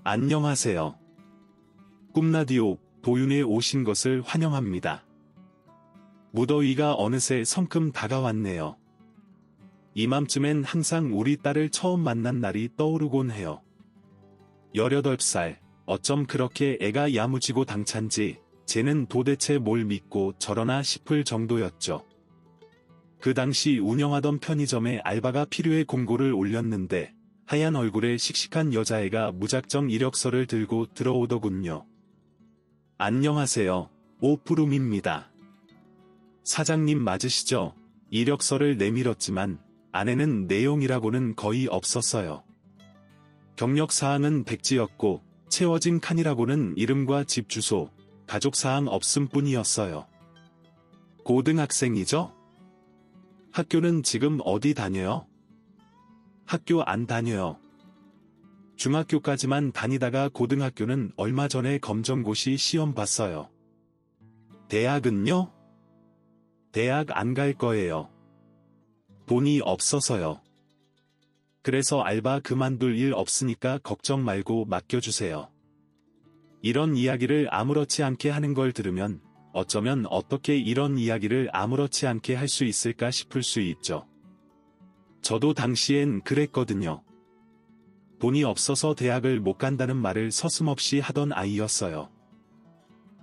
안녕하세요. 꿈라디오 도윤에 오신 것을 환영합니다. 무더위가 어느새 성큼 다가왔네요. 이맘쯤엔 항상 우리 딸을 처음 만난 날이 떠오르곤 해요. 18살, 어쩜 그렇게 애가 야무지고 당찬지, 쟤는 도대체 뭘 믿고 저러나 싶을 정도였죠. 그 당시 운영하던 편의점에 알바가 필요해 공고를 올렸는데, 하얀 얼굴에 씩씩한 여자애가 무작정 이력서를 들고 들어오더군요. 안녕하세요. 오프룸입니다. 사장님 맞으시죠? 이력서를 내밀었지만 안에는 내용이라고는 거의 없었어요. 경력사항은 백지였고 채워진 칸이라고는 이름과 집 주소, 가족사항 없음 뿐이었어요. 고등학생이죠? 학교는 지금 어디 다녀요? 학교 안 다녀요. 중학교까지만 다니다가 고등학교는 얼마 전에 검정고시 시험 봤어요. 대학은요? 대학 안 갈 거예요. 돈이 없어서요. 그래서 알바 그만둘 일 없으니까 걱정 말고 맡겨주세요. 이런 이야기를 아무렇지 않게 하는 걸 들으면 어쩌면 어떻게 이런 이야기를 아무렇지 않게 할 수 있을까 싶을 수 있죠. 저도 당시엔 그랬거든요. 돈이 없어서 대학을 못 간다는 말을 서슴없이 하던 아이였어요.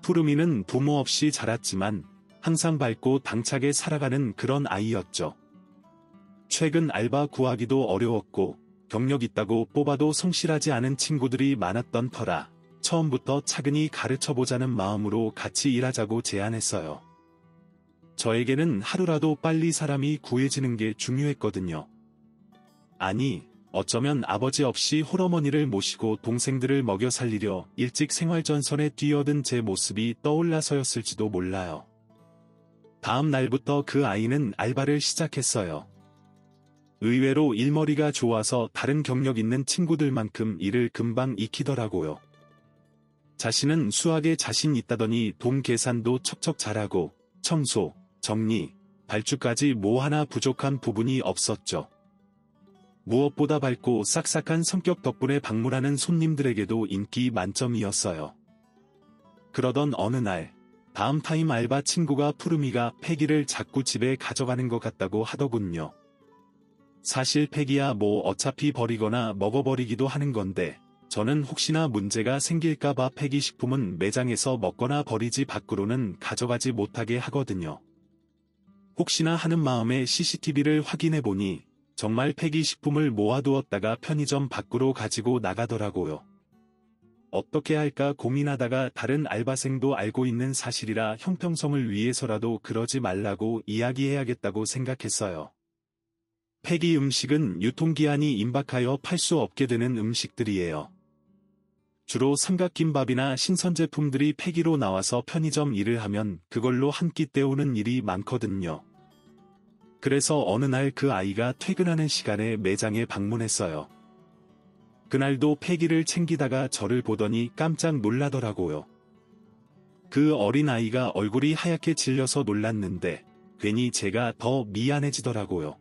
푸르미는 부모 없이 자랐지만 항상 밝고 당차게 살아가는 그런 아이였죠. 최근 알바 구하기도 어려웠고 경력 있다고 뽑아도 성실하지 않은 친구들이 많았던 터라 처음부터 차근히 가르쳐보자는 마음으로 같이 일하자고 제안했어요. 저에게는 하루라도 빨리 사람이 구해지는 게 중요했거든요. 아니, 어쩌면 아버지 없이 홀어머니를 모시고 동생들을 먹여 살리려 일찍 생활전선에 뛰어든 제 모습이 떠올라서였을지도 몰라요. 다음 날부터 그 아이는 알바를 시작했어요. 의외로 일머리가 좋아서 다른 경력 있는 친구들만큼 일을 금방 익히더라고요. 자신은 수학에 자신 있다더니 돈 계산도 척척 잘하고 청소, 정리, 발주까지 뭐 하나 부족한 부분이 없었죠. 무엇보다 밝고 싹싹한 성격 덕분에 방문하는 손님들에게도 인기 만점이었어요. 그러던 어느 날, 다음 타임 알바 친구가 푸르미가 패기를 자꾸 집에 가져가는 것 같다고 하더군요. 사실 패기야 뭐 어차피 버리거나 먹어버리기도 하는 건데, 저는 혹시나 문제가 생길까봐 패기식품은 매장에서 먹거나 버리지 밖으로는 가져가지 못하게 하거든요. 혹시나 하는 마음에 CCTV를 확인해보니, 정말 폐기식품을 모아두었다가 편의점 밖으로 가지고 나가더라고요. 어떻게 할까 고민하다가 다른 알바생도 알고 있는 사실이라 형평성을 위해서라도 그러지 말라고 이야기해야겠다고 생각했어요. 폐기 음식은 유통기한이 임박하여 팔 수 없게 되는 음식들이에요. 주로 삼각김밥이나 신선제품들이 폐기로 나와서 편의점 일을 하면 그걸로 한 끼 때우는 일이 많거든요. 그래서 어느 날 그 아이가 퇴근하는 시간에 매장에 방문했어요. 그날도 폐기를 챙기다가 저를 보더니 깜짝 놀라더라고요. 그 어린 아이가 얼굴이 하얗게 질려서 놀랐는데 괜히 제가 더 미안해지더라고요.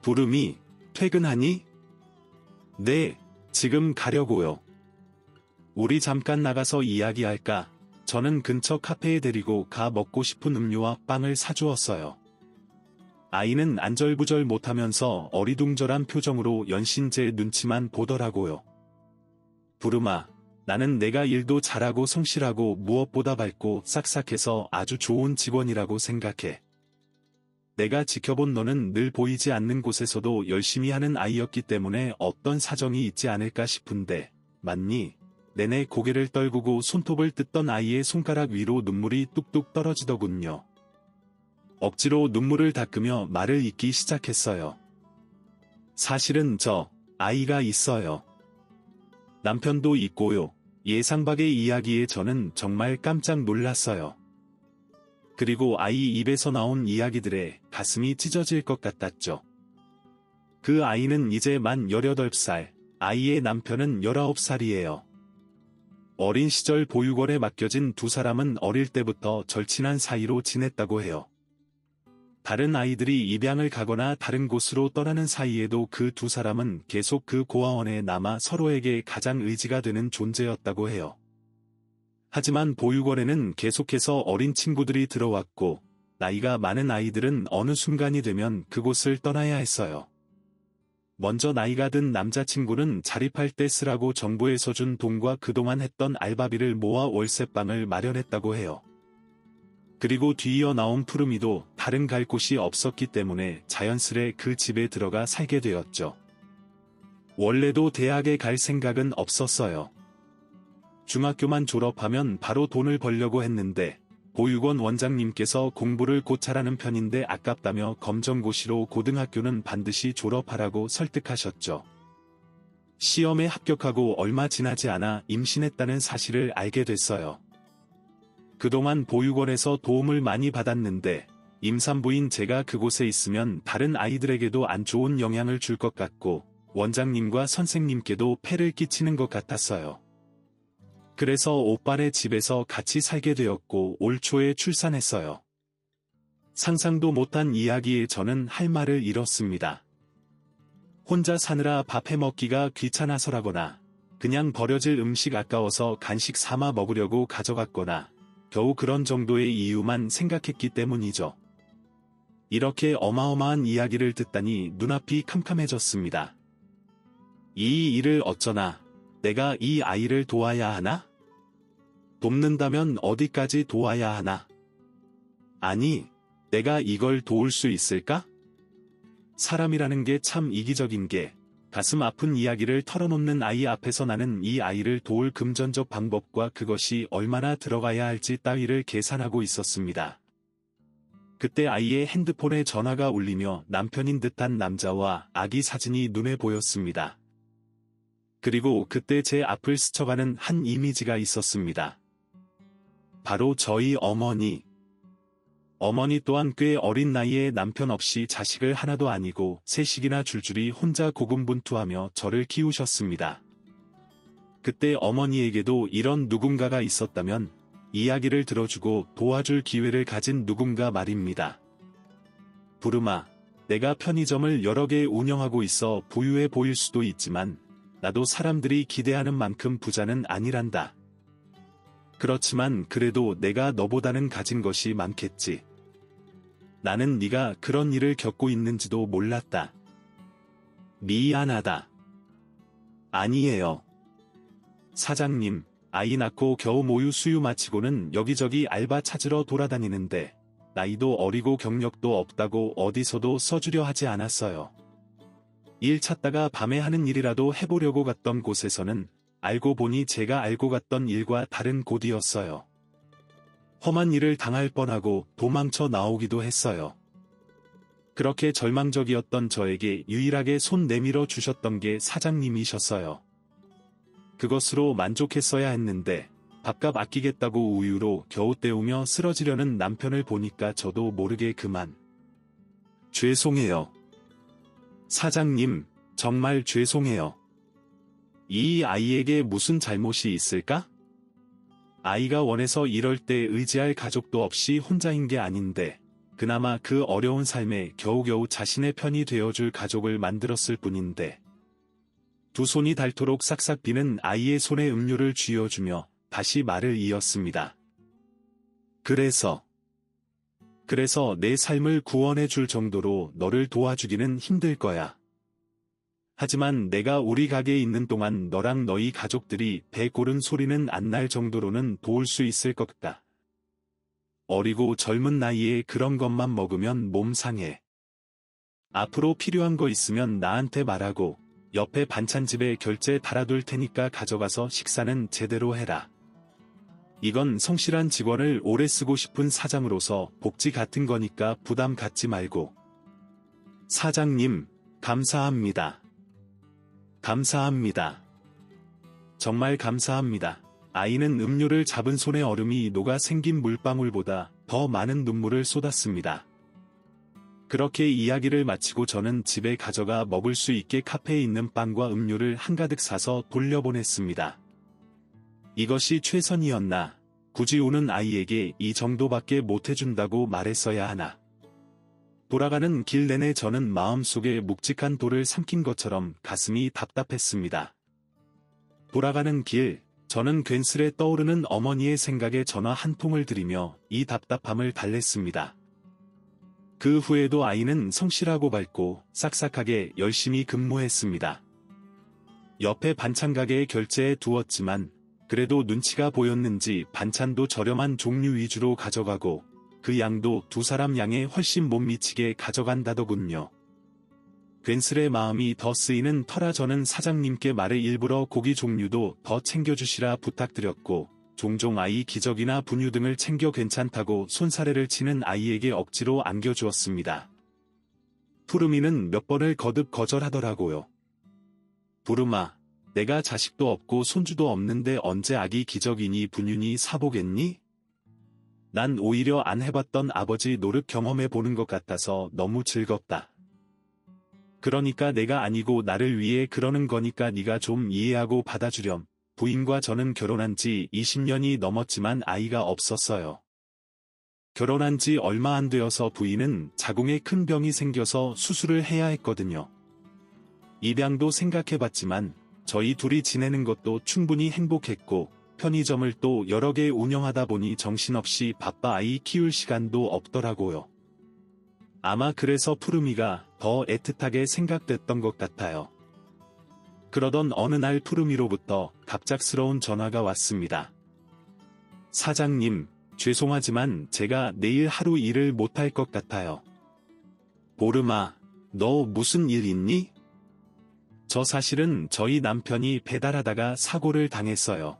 부름이 퇴근하니? 네, 지금 가려고요. 우리 잠깐 나가서 이야기할까? 저는 근처 카페에 데리고 가 먹고 싶은 음료와 빵을 사주었어요. 아이는 안절부절 못하면서 어리둥절한 표정으로 연신 제 눈치만 보더라고요. 부름아, 나는 내가 일도 잘하고 성실하고 무엇보다 밝고 싹싹해서 아주 좋은 직원이라고 생각해. 내가 지켜본 너는 늘 보이지 않는 곳에서도 열심히 하는 아이였기 때문에 어떤 사정이 있지 않을까 싶은데, 맞니? 내내 고개를 떨구고 손톱을 뜯던 아이의 손가락 위로 눈물이 뚝뚝 떨어지더군요. 억지로 눈물을 닦으며 말을 잇기 시작했어요. 사실은 저, 아이가 있어요. 남편도 있고요. 예상 밖의 이야기에 저는 정말 깜짝 놀랐어요. 그리고 아이 입에서 나온 이야기들에 가슴이 찢어질 것 같았죠. 그 아이는 이제 만 18살, 아이의 남편은 19살이에요. 어린 시절 보육원에 맡겨진 두 사람은 어릴 때부터 절친한 사이로 지냈다고 해요. 다른 아이들이 입양을 가거나 다른 곳으로 떠나는 사이에도 그 두 사람은 계속 그 고아원에 남아 서로에게 가장 의지가 되는 존재였다고 해요. 하지만 보육원에는 계속해서 어린 친구들이 들어왔고, 나이가 많은 아이들은 어느 순간이 되면 그곳을 떠나야 했어요. 먼저 나이가 든 남자친구는 자립할 때 쓰라고 정부에서 준 돈과 그동안 했던 알바비를 모아 월세방을 마련했다고 해요. 그리고 뒤이어 나온 푸르미도 다른 갈 곳이 없었기 때문에 자연스레 그 집에 들어가 살게 되었죠. 원래도 대학에 갈 생각은 없었어요. 중학교만 졸업하면 바로 돈을 벌려고 했는데 보육원 원장님께서 공부를 곧 잘하는 편인데 아깝다며 검정고시로 고등학교는 반드시 졸업하라고 설득하셨죠. 시험에 합격하고 얼마 지나지 않아 임신했다는 사실을 알게 됐어요. 그동안 보육원에서 도움을 많이 받았는데 임산부인 제가 그곳에 있으면 다른 아이들에게도 안 좋은 영향을 줄 것 같고 원장님과 선생님께도 폐를 끼치는 것 같았어요. 그래서 오빠네 집에서 같이 살게 되었고 올 초에 출산했어요. 상상도 못한 이야기에 저는 할 말을 잃었습니다. 혼자 사느라 밥 해먹기가 귀찮아서라거나 그냥 버려질 음식 아까워서 간식 삼아 먹으려고 가져갔거나 겨우 그런 정도의 이유만 생각했기 때문이죠. 이렇게 어마어마한 이야기를 듣다니 눈앞이 캄캄해졌습니다. 이 일을 어쩌나 내가 이 아이를 도와야 하나? 돕는다면 어디까지 도와야 하나? 아니, 내가 이걸 도울 수 있을까? 사람이라는 게 참 이기적인 게 가슴 아픈 이야기를 털어놓는 아이 앞에서 나는 이 아이를 도울 금전적 방법과 그것이 얼마나 들어가야 할지 따위를 계산하고 있었습니다. 그때 아이의 핸드폰에 전화가 울리며 남편인 듯한 남자와 아기 사진이 눈에 보였습니다. 그리고 그때 제 앞을 스쳐가는 한 이미지가 있었습니다. 바로 저희 어머니. 어머니 또한 꽤 어린 나이에 남편 없이 자식을 하나도 아니고 셋씩이나 줄줄이 혼자 고군분투하며 저를 키우셨습니다. 그때 어머니에게도 이런 누군가가 있었다면 이야기를 들어주고 도와줄 기회를 가진 누군가 말입니다. 부르마, 내가 편의점을 여러 개 운영하고 있어 부유해 보일 수도 있지만 나도 사람들이 기대하는 만큼 부자는 아니란다. 그렇지만 그래도 내가 너보다는 가진 것이 많겠지. 나는 네가 그런 일을 겪고 있는지도 몰랐다. 미안하다. 아니에요. 사장님, 아이 낳고 겨우 모유 수유 마치고는 여기저기 알바 찾으러 돌아다니는데 나이도 어리고 경력도 없다고 어디서도 써주려 하지 않았어요. 일 찾다가 밤에 하는 일이라도 해보려고 갔던 곳에서는 알고 보니 제가 알고 갔던 일과 다른 곳이었어요. 험한 일을 당할 뻔하고 도망쳐 나오기도 했어요. 그렇게 절망적이었던 저에게 유일하게 손 내밀어 주셨던 게 사장님이셨어요. 그것으로 만족했어야 했는데 밥값 아끼겠다고 우유로 겨우 때우며 쓰러지려는 남편을 보니까 저도 모르게 그만. 죄송해요. 사장님, 정말 죄송해요. 이 아이에게 무슨 잘못이 있을까? 아이가 원해서 이럴 때 의지할 가족도 없이 혼자인 게 아닌데 그나마 그 어려운 삶에 겨우겨우 자신의 편이 되어줄 가족을 만들었을 뿐인데 두 손이 닳도록 싹싹 비는 아이의 손에 음료를 쥐어주며 다시 말을 이었습니다. 그래서 내 삶을 구원해 줄 정도로 너를 도와주기는 힘들 거야. 하지만 내가 우리 가게에 있는 동안 너랑 너희 가족들이 배 고른 소리는 안 날 정도로는 도울 수 있을 것 같다. 어리고 젊은 나이에 그런 것만 먹으면 몸 상해. 앞으로 필요한 거 있으면 나한테 말하고 옆에 반찬집에 결제 달아둘 테니까 가져가서 식사는 제대로 해라. 이건 성실한 직원을 오래 쓰고 싶은 사장으로서 복지 같은 거니까 부담 갖지 말고. 사장님, 감사합니다. 감사합니다. 정말 감사합니다. 아이는 음료를 잡은 손에 얼음이 녹아 생긴 물방울보다 더 많은 눈물을 쏟았습니다. 그렇게 이야기를 마치고 저는 집에 가져가 먹을 수 있게 카페에 있는 빵과 음료를 한가득 사서 돌려보냈습니다. 이것이 최선이었나? 굳이 우는 아이에게 이 정도밖에 못해준다고 말했어야 하나? 돌아가는 길 내내 저는 마음속에 묵직한 돌을 삼킨 것처럼 가슴이 답답했습니다. 돌아가는 길, 저는 괜스레 떠오르는 어머니의 생각에 전화 한 통을 드리며 이 답답함을 달랬습니다. 그 후에도 아이는 성실하고 밝고 싹싹하게 열심히 근무했습니다. 옆에 반찬 가게에 결제해 두었지만 그래도 눈치가 보였는지 반찬도 저렴한 종류 위주로 가져가고 그 양도 두 사람 양에 훨씬 못 미치게 가져간다더군요. 괜스레 마음이 더 쓰이는 터라 저는 사장님께 말해 일부러 고기 종류도 더 챙겨주시라 부탁드렸고 종종 아이 기저귀나 분유 등을 챙겨 괜찮다고 손사래를 치는 아이에게 억지로 안겨주었습니다. 푸르미는 몇 번을 거듭 거절하더라고요. 푸르마, 내가 자식도 없고 손주도 없는데 언제 아기 기저귀니 분유니 사보겠니? 난 오히려 안 해봤던 아버지 노릇 경험해보는 것 같아서 너무 즐겁다. 그러니까 내가 아니고 나를 위해 그러는 거니까 네가 좀 이해하고 받아주렴. 부인과 저는 결혼한 지 20년이 넘었지만 아이가 없었어요. 결혼한 지 얼마 안 되어서 부인은 자궁에 큰 병이 생겨서 수술을 해야 했거든요. 입양도 생각해봤지만 저희 둘이 지내는 것도 충분히 행복했고 편의점을 또 여러 개 운영하다 보니 정신없이 바빠 아이 키울 시간도 없더라고요. 아마 그래서 푸르미가 더 애틋하게 생각됐던 것 같아요. 그러던 어느 날 푸르미로부터 갑작스러운 전화가 왔습니다. 사장님, 죄송하지만 제가 내일 하루 일을 못할 것 같아요. 보르마, 너 무슨 일 있니? 저 사실은 저희 남편이 배달하다가 사고를 당했어요.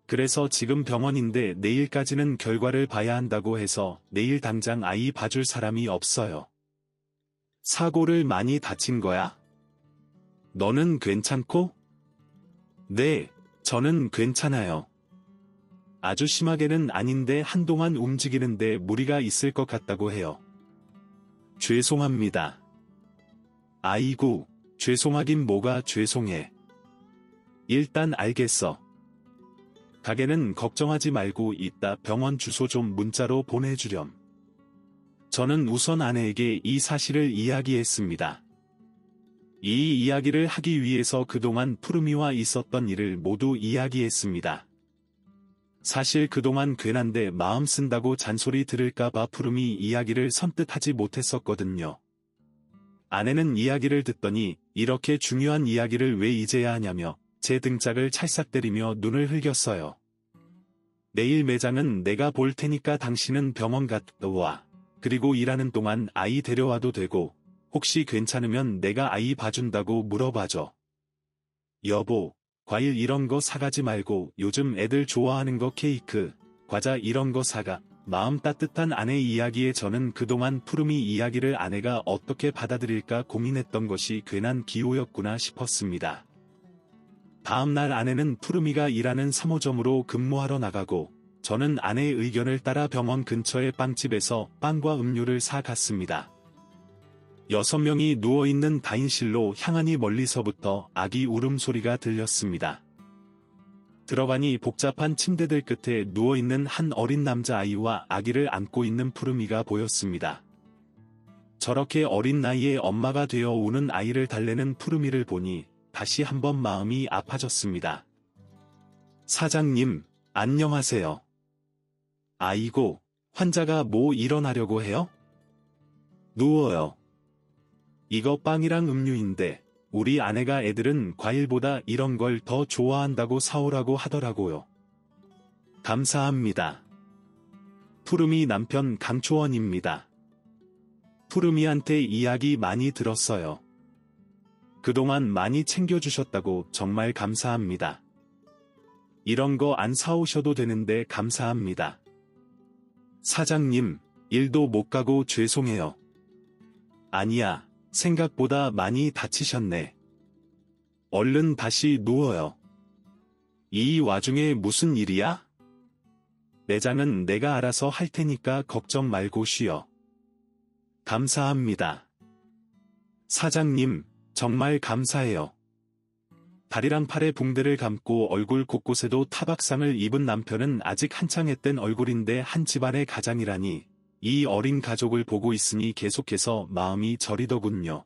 그래서 지금 병원인데 내일까지는 결과를 봐야 한다고 해서 내일 당장 아이 봐줄 사람이 없어요. 사고를 많이 다친 거야? 너는 괜찮고? 네, 저는 괜찮아요. 아주 심하게는 아닌데 한동안 움직이는데 무리가 있을 것 같다고 해요. 죄송합니다. 아이고, 죄송하긴 뭐가 죄송해. 일단 알겠어. 가게는 걱정하지 말고 이따 병원 주소 좀 문자로 보내주렴. 저는 우선 아내에게 이 사실을 이야기했습니다. 이 이야기를 하기 위해서 그동안 푸르미와 있었던 일을 모두 이야기했습니다. 사실 그동안 괜한데 마음 쓴다고 잔소리 들을까봐 푸르미 이야기를 선뜻 하지 못했었거든요. 아내는 이야기를 듣더니 이렇게 중요한 이야기를 왜 이제야 하냐며 제 등짝을 찰싹 때리며 눈을 흘겼어요. 내일 매장은 내가 볼 테니까 당신은 병원 갔다 와. 그리고 일하는 동안 아이 데려와도 되고 혹시 괜찮으면 내가 아이 봐준다고 물어봐줘. 여보, 과일 이런 거 사가지 말고 요즘 애들 좋아하는 거 케이크, 과자 이런 거 사가. 마음 따뜻한 아내 이야기에 저는 그동안 푸르미 이야기를 아내가 어떻게 받아들일까 고민했던 것이 괜한 기호였구나 싶었습니다. 다음날 아내는 푸르미가 일하는 3호점으로 근무하러 나가고 저는 아내의 의견을 따라 병원 근처의 빵집에서 빵과 음료를 사 갔습니다. 6명이 누워있는 다인실로 향하니 멀리서부터 아기 울음소리가 들렸습니다. 들어가니 복잡한 침대들 끝에 누워있는 한 어린 남자아이와 아기를 안고 있는 푸르미가 보였습니다. 저렇게 어린 나이에 엄마가 되어 우는 아이를 달래는 푸르미를 보니 다시 한번 마음이 아파졌습니다. 사장님, 안녕하세요. 아이고, 환자가 뭐 일어나려고 해요? 누워요. 이거 빵이랑 음료인데 우리 아내가 애들은 과일보다 이런 걸 더 좋아한다고 사오라고 하더라고요. 감사합니다. 푸르미 남편 강초원입니다. 푸르미한테 이야기 많이 들었어요. 그동안 많이 챙겨주셨다고 정말 감사합니다. 이런 거 안 사오셔도 되는데 감사합니다. 사장님, 일도 못 가고 죄송해요. 아니야, 생각보다 많이 다치셨네. 얼른 다시 누워요. 이 와중에 무슨 일이야? 매장은 내가 알아서 할 테니까 걱정 말고 쉬어. 감사합니다. 사장님, 정말 감사해요. 다리랑 팔에 붕대를 감고 얼굴 곳곳에도 타박상을 입은 남편은 아직 한창 앳된 얼굴인데 한 집안의 가장이라니 이 어린 가족을 보고 있으니 계속해서 마음이 저리더군요.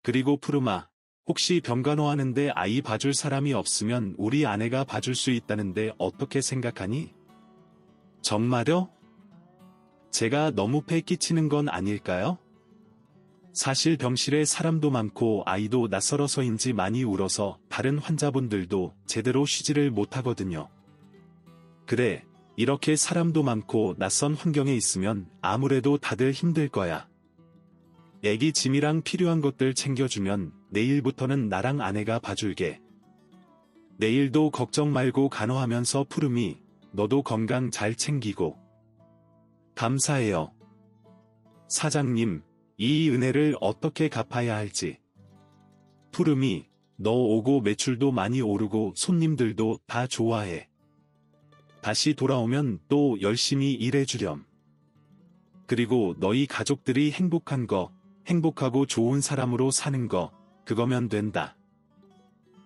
그리고 푸르마, 혹시 병간호하는데 아이 봐줄 사람이 없으면 우리 아내가 봐줄 수 있다는데 어떻게 생각하니? 정말요? 제가 너무 패 끼치는 건 아닐까요? 사실 병실에 사람도 많고 아이도 낯설어서인지 많이 울어서 다른 환자분들도 제대로 쉬지를 못하거든요. 그래, 이렇게 사람도 많고 낯선 환경에 있으면 아무래도 다들 힘들 거야. 애기 짐이랑 필요한 것들 챙겨주면 내일부터는 나랑 아내가 봐줄게. 내일도 걱정 말고 간호하면서 푸름이, 너도 건강 잘 챙기고. 감사해요. 사장님, 이 은혜를 어떻게 갚아야 할지. 푸름이, 너 오고 매출도 많이 오르고 손님들도 다 좋아해. 다시 돌아오면 또 열심히 일해주렴. 그리고 너희 가족들이 행복한 거, 행복하고 좋은 사람으로 사는 거, 그거면 된다.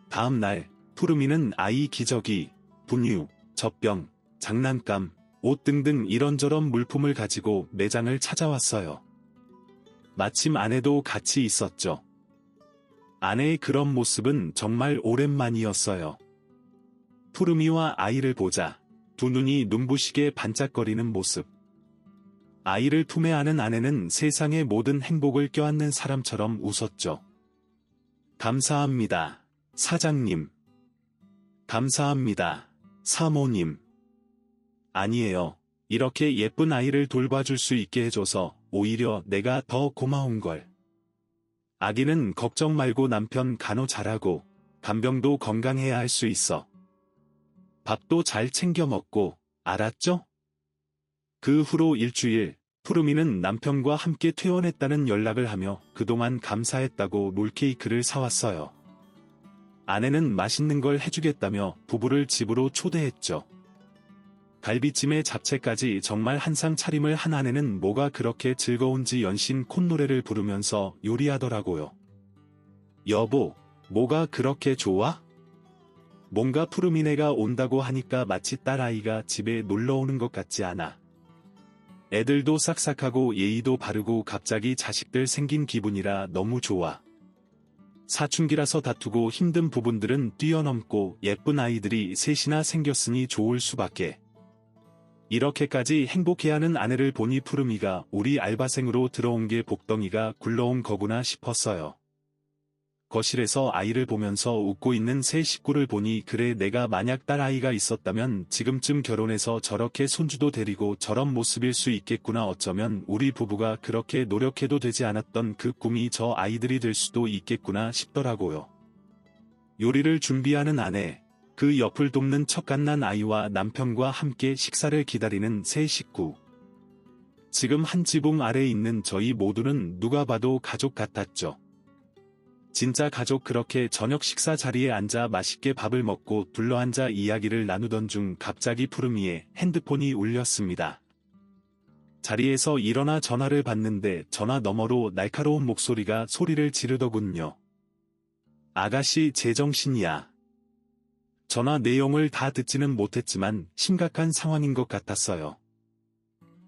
다음 날, 푸르미는 아이 기저귀, 분유, 젖병, 장난감, 옷 등등 이런저런 물품을 가지고 매장을 찾아왔어요. 마침 아내도 같이 있었죠. 아내의 그런 모습은 정말 오랜만이었어요. 푸르미와 아이를 보자 두 눈이 눈부시게 반짝거리는 모습. 아이를 품에 안은 아내는 세상의 모든 행복을 껴안는 사람처럼 웃었죠. 감사합니다, 사장님. 감사합니다, 사모님. 아니에요. 이렇게 예쁜 아이를 돌봐줄 수 있게 해줘서 오히려 내가 더 고마운걸. 아기는 걱정 말고 남편 간호 잘하고 간병도 건강해야 할 수 있어. 밥도 잘 챙겨 먹고, 알았죠? 그 후로 일주일, 푸르미는 남편과 함께 퇴원했다는 연락을 하며 그동안 감사했다고 롤케이크를 사왔어요. 아내는 맛있는 걸 해주겠다며 부부를 집으로 초대했죠. 갈비찜에 잡채까지 정말 한상 차림을 한 아내는 뭐가 그렇게 즐거운지 연신 콧노래를 부르면서 요리하더라고요. 여보, 뭐가 그렇게 좋아? 뭔가 푸르미네가 온다고 하니까 마치 딸아이가 집에 놀러오는 것 같지 않아. 애들도 싹싹하고 예의도 바르고 갑자기 자식들 생긴 기분이라 너무 좋아. 사춘기라서 다투고 힘든 부분들은 뛰어넘고 예쁜 아이들이 셋이나 생겼으니 좋을 수밖에. 이렇게까지 행복해하는 아내를 보니 푸르미가 우리 알바생으로 들어온 게 복덩이가 굴러온 거구나 싶었어요. 거실에서 아이를 보면서 웃고 있는 새 식구를 보니 그래 내가 만약 딸아이가 있었다면 지금쯤 결혼해서 저렇게 손주도 데리고 저런 모습일 수 있겠구나 어쩌면 우리 부부가 그렇게 노력해도 되지 않았던 그 꿈이 저 아이들이 될 수도 있겠구나 싶더라고요. 요리를 준비하는 아내, 그 옆을 돕는 척갓난 아이와 남편과 함께 식사를 기다리는 새 식구. 지금 한 지붕 아래에 있는 저희 모두는 누가 봐도 가족 같았죠. 진짜 가족 그렇게 저녁 식사 자리에 앉아 맛있게 밥을 먹고 둘러앉아 이야기를 나누던 중 갑자기 푸르미의 핸드폰이 울렸습니다. 자리에서 일어나 전화를 받는데 전화 너머로 날카로운 목소리가 소리를 지르더군요. 아가씨 제정신이야. 전화 내용을 다 듣지는 못했지만 심각한 상황인 것 같았어요.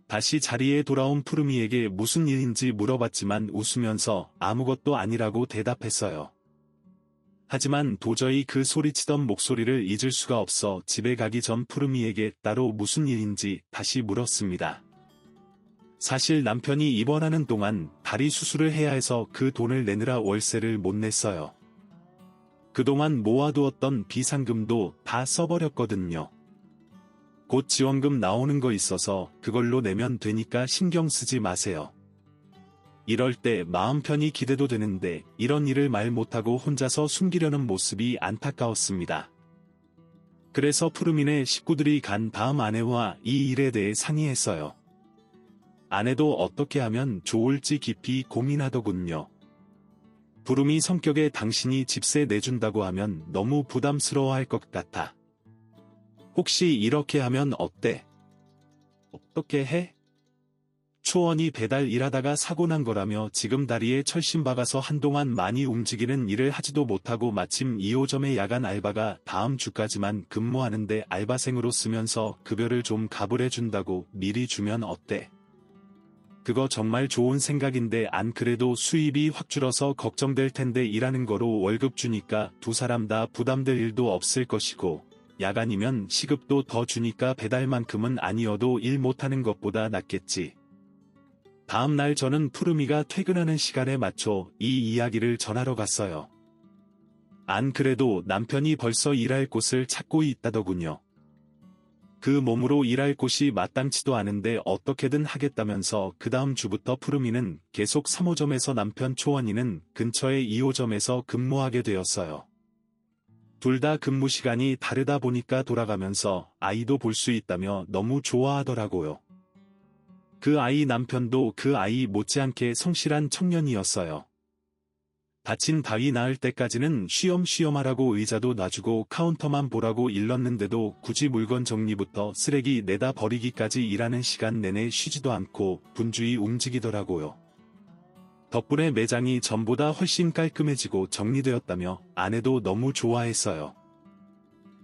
다시 자리에 돌아온 푸르미에게 무슨 일인지 물어봤지만 웃으면서 아무것도 아니라고 대답했어요. 하지만 도저히 그 소리치던 목소리를 잊을 수가 없어 집에 가기 전 푸르미에게 따로 무슨 일인지 다시 물었습니다. 사실 남편이 입원하는 동안 다리 수술을 해야 해서 그 돈을 내느라 월세를 못 냈어요. 그동안 모아두었던 비상금도 다 써버렸거든요. 곧 지원금 나오는 거 있어서 그걸로 내면 되니까 신경 쓰지 마세요. 이럴 때 마음 편히 기대도 되는데 이런 일을 말 못하고 혼자서 숨기려는 모습이 안타까웠습니다. 그래서 푸르미네 식구들이 간 다음 아내와 이 일에 대해 상의했어요. 아내도 어떻게 하면 좋을지 깊이 고민하더군요. 푸르미 성격에 당신이 집세 내준다고 하면 너무 부담스러워할 것 같아. 혹시 이렇게 하면 어때? 어떻게 해? 초원이 배달 일하다가 사고 난 거라며 지금 다리에 철심 박아서 한동안 많이 움직이는 일을 하지도 못하고 마침 2호점의 야간 알바가 다음 주까지만 근무하는데 알바생으로 쓰면서 급여를 좀 가불해준다고 미리 주면 어때? 그거 정말 좋은 생각인데 안 그래도 수입이 확 줄어서 걱정될 텐데 일하는 거로 월급 주니까 두 사람 다 부담될 일도 없을 것이고 야간이면 시급도 더 주니까 배달만큼은 아니어도 일 못하는 것보다 낫겠지. 다음 날 저는 푸르미가 퇴근하는 시간에 맞춰 이 이야기를 전하러 갔어요. 안 그래도 남편이 벌써 일할 곳을 찾고 있다더군요. 그 몸으로 일할 곳이 마땅치도 않은데 어떻게든 하겠다면서 그 다음 주부터 푸르미는 계속 3호점에서 남편 초원이는 근처의 2호점에서 근무하게 되었어요. 둘 다 근무 시간이 다르다 보니까 돌아가면서 아이도 볼 수 있다며 너무 좋아하더라고요. 그 아이 남편도 그 아이 못지않게 성실한 청년이었어요. 다친 바위 나을 때까지는 쉬엄쉬엄 하라고 의자도 놔주고 카운터만 보라고 일렀는데도 굳이 물건 정리부터 쓰레기 내다 버리기까지 일하는 시간 내내 쉬지도 않고 분주히 움직이더라고요. 덕분에 매장이 전보다 훨씬 깔끔해지고 정리되었다며 아내도 너무 좋아했어요.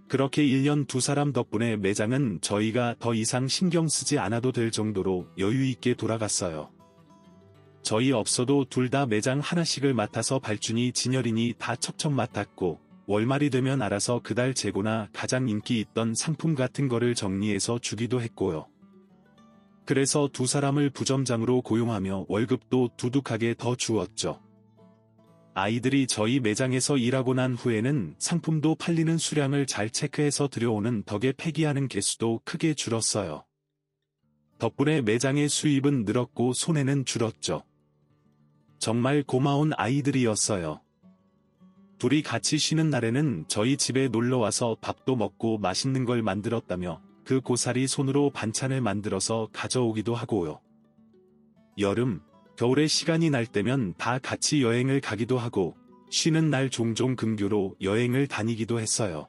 그렇게 1년 두 사람 덕분에 매장은 저희가 더 이상 신경 쓰지 않아도 될 정도로 여유 있게 돌아갔어요. 저희 없어도 둘 다 매장 하나씩을 맡아서 발준이 진열이니 다 척척 맡았고 월말이 되면 알아서 그달 재고나 가장 인기 있던 상품 같은 거를 정리해서 주기도 했고요. 그래서 두 사람을 부점장으로 고용하며 월급도 두둑하게 더 주었죠. 아이들이 저희 매장에서 일하고 난 후에는 상품도 팔리는 수량을 잘 체크해서 들여오는 덕에 폐기하는 개수도 크게 줄었어요. 덕분에 매장의 수입은 늘었고 손해는 줄었죠. 정말 고마운 아이들이었어요. 둘이 같이 쉬는 날에는 저희 집에 놀러와서 밥도 먹고 맛있는 걸 만들었다며 그 고사리 손으로 반찬을 만들어서 가져오기도 하고요. 여름, 겨울에 시간이 날 때면 다 같이 여행을 가기도 하고 쉬는 날 종종 근교로 여행을 다니기도 했어요.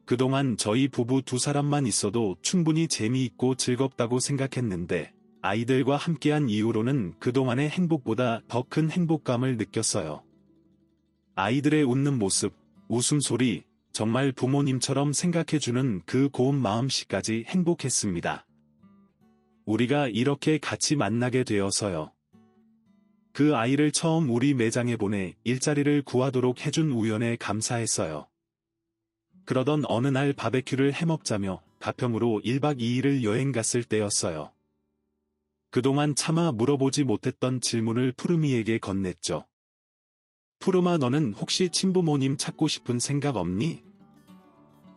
그동안 저희 부부 두 사람만 있어도 충분히 재미있고 즐겁다고 생각했는데 아이들과 함께한 이후로는 그동안의 행복보다 더 큰 행복감을 느꼈어요. 아이들의 웃는 모습, 웃음소리, 정말 부모님처럼 생각해주는 그 고운 마음씨까지 행복했습니다. 우리가 이렇게 같이 만나게 되어서요. 그 아이를 처음 우리 매장에 보내 일자리를 구하도록 해준 우연에 감사했어요. 그러던 어느 날 바베큐를 해먹자며 가평으로 1박 2일을 여행 갔을 때였어요. 그동안 차마 물어보지 못했던 질문을 푸르미에게 건넸죠. 푸르마 너는 혹시 친부모님 찾고 싶은 생각 없니?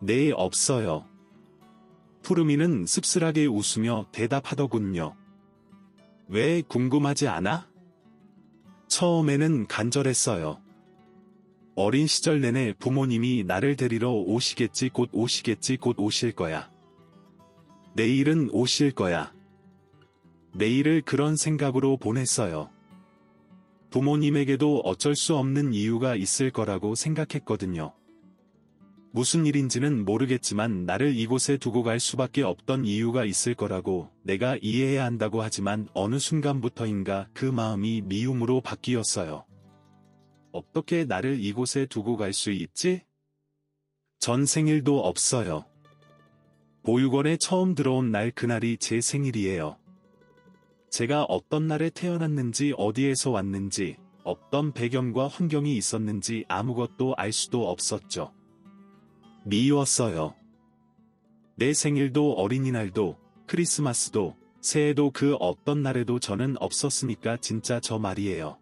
네, 없어요. 푸르미는 씁쓸하게 웃으며 대답하더군요. 왜 궁금하지 않아? 처음에는 간절했어요. 어린 시절 내내 부모님이 나를 데리러 오시겠지 곧 오시겠지 곧 오실 거야. 내일은 오실 거야. 내일을 그런 생각으로 보냈어요. 부모님에게도 어쩔 수 없는 이유가 있을 거라고 생각했거든요. 무슨 일인지는 모르겠지만 나를 이곳에 두고 갈 수밖에 없던 이유가 있을 거라고 내가 이해해야 한다고 하지만 어느 순간부터인가 그 마음이 미움으로 바뀌었어요. 어떻게 나를 이곳에 두고 갈 수 있지? 전 생일도 없어요. 보육원에 처음 들어온 날 그날이 제 생일이에요. 제가 어떤 날에 태어났는지 어디에서 왔는지 어떤 배경과 환경이 있었는지 아무것도 알 수도 없었죠. 미웠어요. 내 생일도 어린이날도 크리스마스도 새해도 그 어떤 날에도 저는 없었으니까 진짜 저 말이에요.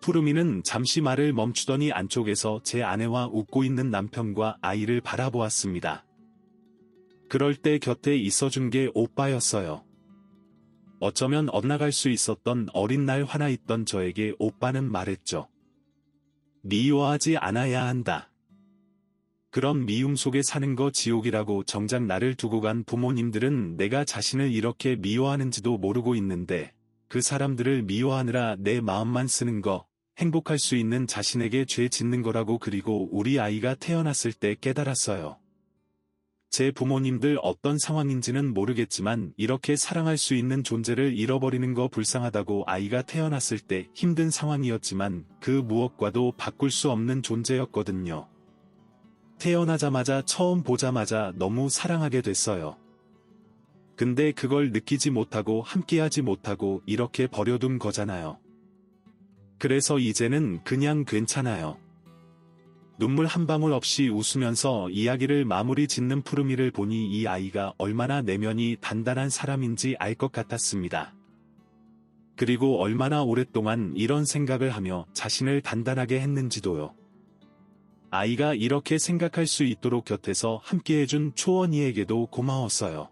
푸르미는 잠시 말을 멈추더니 안쪽에서 제 아내와 웃고 있는 남편과 아이를 바라보았습니다. 그럴 때 곁에 있어준 게 오빠였어요. 어쩌면 엇나갈 수 있었던 어린 날 화나 있던 저에게 오빠는 말했죠. 미워하지 않아야 한다. 그런 미움 속에 사는 거 지옥이라고. 정작 나를 두고 간 부모님들은 내가 자신을 이렇게 미워하는지도 모르고 있는데 그 사람들을 미워하느라 내 마음만 쓰는 거, 행복할 수 있는 자신에게 죄 짓는 거라고. 그리고 우리 아이가 태어났을 때 깨달았어요. 제 부모님들 어떤 상황인지는 모르겠지만 이렇게 사랑할 수 있는 존재를 잃어버리는 거 불쌍하다고. 아이가 태어났을 때 힘든 상황이었지만 그 무엇과도 바꿀 수 없는 존재였거든요. 태어나자마자 처음 보자마자 너무 사랑하게 됐어요. 근데 그걸 느끼지 못하고 함께하지 못하고 이렇게 버려둔 거잖아요. 그래서 이제는 그냥 괜찮아요. 눈물 한 방울 없이 웃으면서 이야기를 마무리 짓는 푸르미를 보니 이 아이가 얼마나 내면이 단단한 사람인지 알 것 같았습니다. 그리고 얼마나 오랫동안 이런 생각을 하며 자신을 단단하게 했는지도요. 아이가 이렇게 생각할 수 있도록 곁에서 함께해준 초원이에게도 고마웠어요.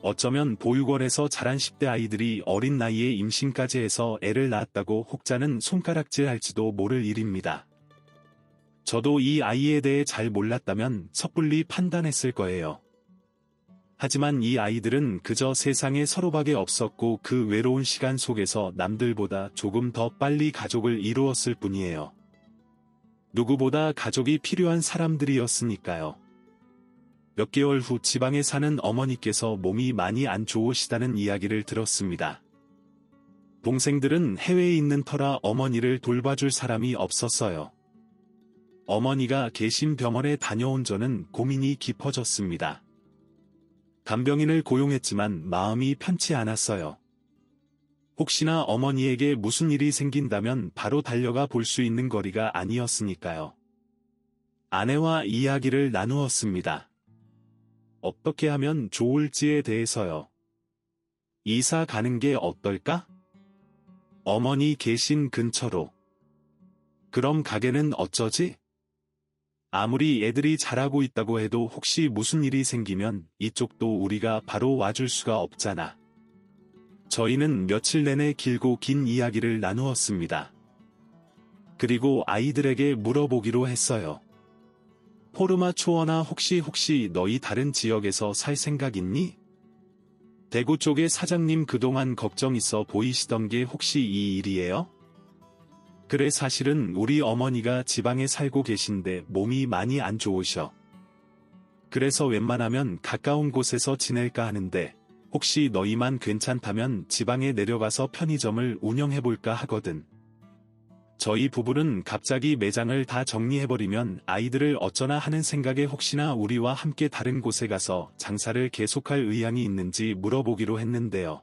어쩌면 보육원에서 자란 10대 아이들이 어린 나이에 임신까지 해서 애를 낳았다고 혹자는 손가락질할지도 모를 일입니다. 저도 이 아이에 대해 잘 몰랐다면 섣불리 판단했을 거예요. 하지만 이 아이들은 그저 세상에 서로밖에 없었고 그 외로운 시간 속에서 남들보다 조금 더 빨리 가족을 이루었을 뿐이에요. 누구보다 가족이 필요한 사람들이었으니까요. 몇 개월 후 지방에 사는 어머니께서 몸이 많이 안 좋으시다는 이야기를 들었습니다. 동생들은 해외에 있는 터라 어머니를 돌봐줄 사람이 없었어요. 어머니가 계신 병원에 다녀온 저는 고민이 깊어졌습니다. 간병인을 고용했지만 마음이 편치 않았어요. 혹시나 어머니에게 무슨 일이 생긴다면 바로 달려가 볼 수 있는 거리가 아니었으니까요. 아내와 이야기를 나누었습니다. 어떻게 하면 좋을지에 대해서요. 이사 가는 게 어떨까? 어머니 계신 근처로. 그럼 가게는 어쩌지? 아무리 애들이 잘하고 있다고 해도 혹시 무슨 일이 생기면 이쪽도 우리가 바로 와줄 수가 없잖아. 저희는 며칠 내내 길고 긴 이야기를 나누었습니다. 그리고 아이들에게 물어보기로 했어요. 포르마 초원아 혹시 너희 다른 지역에서 살 생각 있니? 대구 쪽에 사장님 그동안 걱정 있어 보이시던 게 혹시 이 일이에요? 그래 사실은 우리 어머니가 지방에 살고 계신데 몸이 많이 안 좋으셔. 그래서 웬만하면 가까운 곳에서 지낼까 하는데 혹시 너희만 괜찮다면 지방에 내려가서 편의점을 운영해볼까 하거든. 저희 부부는 갑자기 매장을 다 정리해버리면 아이들을 어쩌나 하는 생각에 혹시나 우리와 함께 다른 곳에 가서 장사를 계속할 의향이 있는지 물어보기로 했는데요.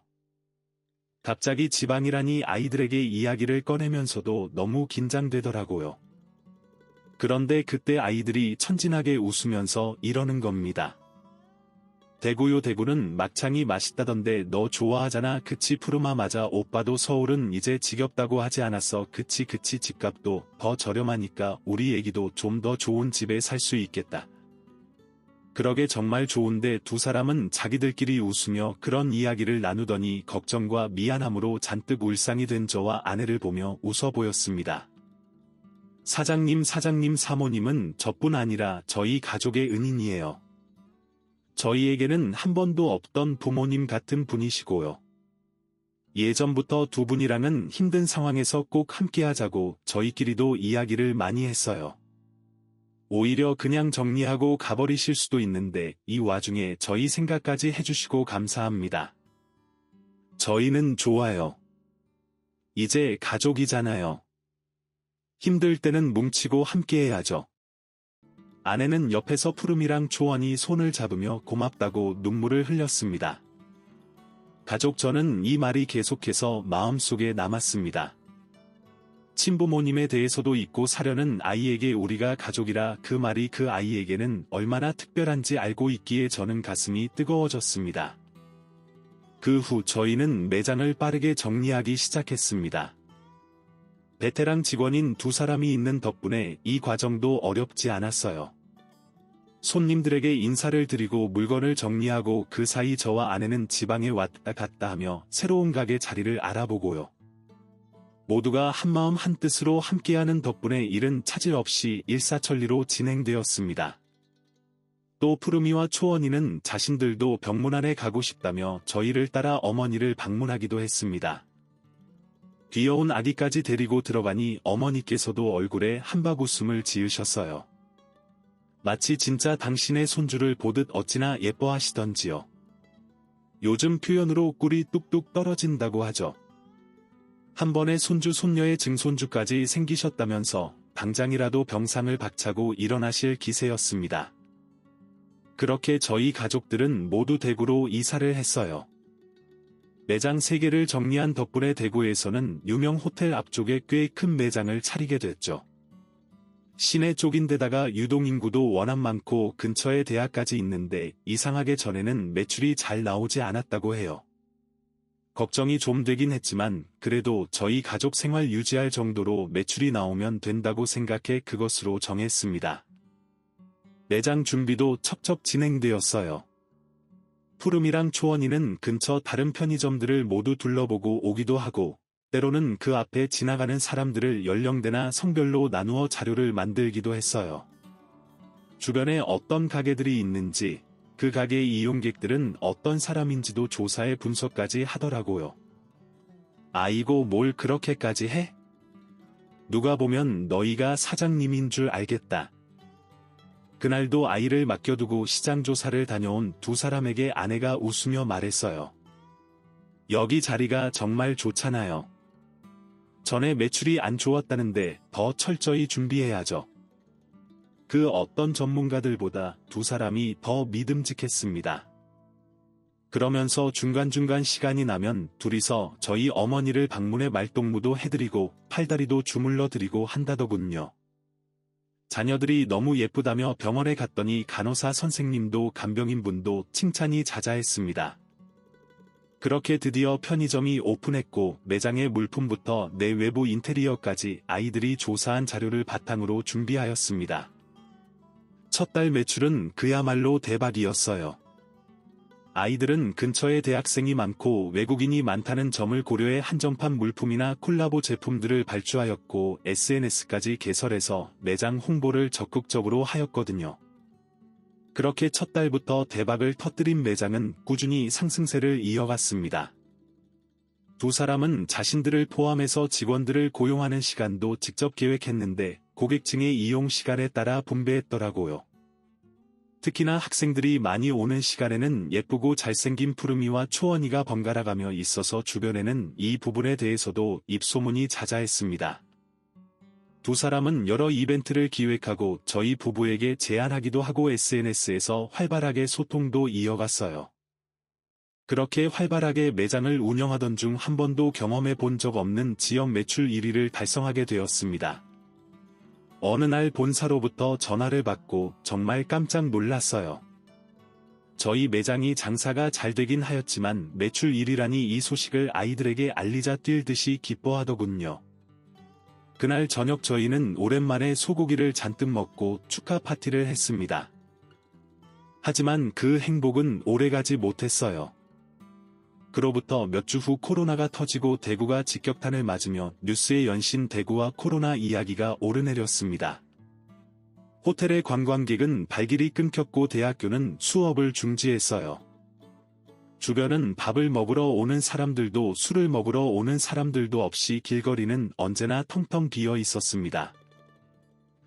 갑자기 지방이라니 아이들에게 이야기를 꺼내면서도 너무 긴장되더라고요. 그런데 그때 아이들이 천진하게 웃으면서 이러는 겁니다. 대구요 대구는 막창이 맛있다던데 너 좋아하잖아. 그치 푸르마 맞아. 오빠도 서울은 이제 지겹다고 하지 않았어. 그치 집값도 더 저렴하니까 우리 애기도 좀 더 좋은 집에 살 수 있겠다. 그러게 정말 좋은데 두 사람은 자기들끼리 웃으며 그런 이야기를 나누더니 걱정과 미안함으로 잔뜩 울상이 된 저와 아내를 보며 웃어 보였습니다. 사장님 사모님은 저뿐 아니라 저희 가족의 은인이에요. 저희에게는 한 번도 없던 부모님 같은 분이시고요. 예전부터 두 분이랑은 힘든 상황에서 꼭 함께하자고 저희끼리도 이야기를 많이 했어요. 오히려 그냥 정리하고 가버리실 수도 있는데 이 와중에 저희 생각까지 해주시고 감사합니다. 저희는 좋아요. 이제 가족이잖아요. 힘들 때는 뭉치고 함께해야죠. 아내는 옆에서 푸름이랑 초원이 손을 잡으며 고맙다고 눈물을 흘렸습니다. 가족 저는 이 말이 계속해서 마음속에 남았습니다. 친부모님에 대해서도 잊고 사려는 아이에게 우리가 가족이라 그 말이 그 아이에게는 얼마나 특별한지 알고 있기에 저는 가슴이 뜨거워졌습니다. 그 후 저희는 매장을 빠르게 정리하기 시작했습니다. 베테랑 직원인 두 사람이 있는 덕분에 이 과정도 어렵지 않았어요. 손님들에게 인사를 드리고 물건을 정리하고 그 사이 저와 아내는 지방에 왔다 갔다 하며 새로운 가게 자리를 알아보고요. 모두가 한마음 한뜻으로 함께하는 덕분에 일은 차질 없이 일사천리로 진행되었습니다. 또 푸르미와 초원이는 자신들도 병문안에 가고 싶다며 저희를 따라 어머니를 방문하기도 했습니다. 귀여운 아기까지 데리고 들어가니 어머니께서도 얼굴에 한박 웃음을 지으셨어요. 마치 진짜 당신의 손주를 보듯 어찌나 예뻐하시던지요. 요즘 표현으로 꿀이 뚝뚝 떨어진다고 하죠. 한 번에 손주 손녀의 증손주까지 생기셨다면서 당장이라도 병상을 박차고 일어나실 기세였습니다. 그렇게 저희 가족들은 모두 대구로 이사를 했어요. 매장 3개를 정리한 덕분에 대구에서는 유명 호텔 앞쪽에 꽤 큰 매장을 차리게 됐죠. 시내 쪽인데다가 유동인구도 워낙 많고 근처에 대학까지 있는데 이상하게 전에는 매출이 잘 나오지 않았다고 해요. 걱정이 좀 되긴 했지만 그래도 저희 가족 생활 유지할 정도로 매출이 나오면 된다고 생각해 그것으로 정했습니다. 매장 준비도 척척 진행되었어요. 푸름이랑 초원이는 근처 다른 편의점들을 모두 둘러보고 오기도 하고 때로는 그 앞에 지나가는 사람들을 연령대나 성별로 나누어 자료를 만들기도 했어요. 주변에 어떤 가게들이 있는지, 그 가게 이용객들은 어떤 사람인지도 조사해 분석까지 하더라고요. 아이고 뭘 그렇게까지 해? 누가 보면 너희가 사장님인 줄 알겠다. 그날도 아이를 맡겨두고 시장 조사를 다녀온 두 사람에게 아내가 웃으며 말했어요. 여기 자리가 정말 좋잖아요. 전에 매출이 안 좋았다는데 더 철저히 준비해야죠. 그 어떤 전문가들보다 두 사람이 더 믿음직했습니다. 그러면서 중간중간 시간이 나면 둘이서 저희 어머니를 방문해 말동무도 해드리고 팔다리도 주물러 드리고 한다더군요. 자녀들이 너무 예쁘다며 병원에 갔더니 간호사 선생님도 간병인분도 칭찬이 자자했습니다. 그렇게 드디어 편의점이 오픈했고 매장의 물품부터 내 외부 인테리어까지 아이들이 조사한 자료를 바탕으로 준비하였습니다. 첫 달 매출은 그야말로 대박이었어요. 아이들은 근처에 대학생이 많고 외국인이 많다는 점을 고려해 한정판 물품이나 콜라보 제품들을 발주하였고 SNS까지 개설해서 매장 홍보를 적극적으로 하였거든요. 그렇게 첫 달부터 대박을 터뜨린 매장은 꾸준히 상승세를 이어갔습니다. 두 사람은 자신들을 포함해서 직원들을 고용하는 시간도 직접 계획했는데 고객층의 이용 시간에 따라 분배했더라고요. 특히나 학생들이 많이 오는 시간에는 예쁘고 잘생긴 푸르미와 초원이가 번갈아가며 있어서 주변에는 이 부분에 대해서도 입소문이 자자했습니다. 두 사람은 여러 이벤트를 기획하고 저희 부부에게 제안하기도 하고 SNS에서 활발하게 소통도 이어갔어요. 그렇게 활발하게 매장을 운영하던 중 한 번도 경험해 본 적 없는 지역 매출 1위를 달성하게 되었습니다. 어느 날 본사로부터 전화를 받고 정말 깜짝 놀랐어요. 저희 매장이 장사가 잘 되긴 하였지만 매출 1위라니 이 소식을 아이들에게 알리자 뛸 듯이 기뻐하더군요. 그날 저녁 저희는 오랜만에 소고기를 잔뜩 먹고 축하 파티를 했습니다. 하지만 그 행복은 오래가지 못했어요. 그로부터 몇 주 후 코로나가 터지고 대구가 직격탄을 맞으며 뉴스에 연신 대구와 코로나 이야기가 오르내렸습니다. 호텔의 관광객은 발길이 끊겼고 대학교는 수업을 중지했어요. 주변은 밥을 먹으러 오는 사람들도 술을 먹으러 오는 사람들도 없이 길거리는 언제나 텅텅 비어 있었습니다.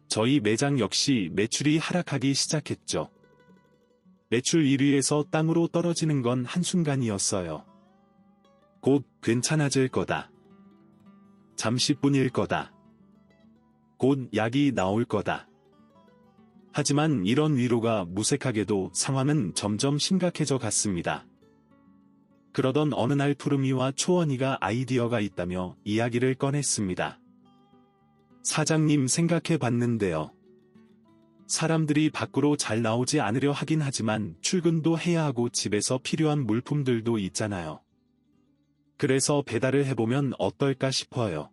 저희 매장 역시 매출이 하락하기 시작했죠. 매출 1위에서 땅으로 떨어지는 건 한순간이었어요. 곧 괜찮아질 거다. 잠시뿐일 거다. 곧 약이 나올 거다. 하지만 이런 위로가 무색하게도 상황은 점점 심각해져 갔습니다. 그러던 어느 날 푸르미와 초원이가 아이디어가 있다며 이야기를 꺼냈습니다. 사장님 생각해 봤는데요. 사람들이 밖으로 잘 나오지 않으려 하긴 하지만 출근도 해야 하고 집에서 필요한 물품들도 있잖아요. 그래서 배달을 해보면 어떨까 싶어요.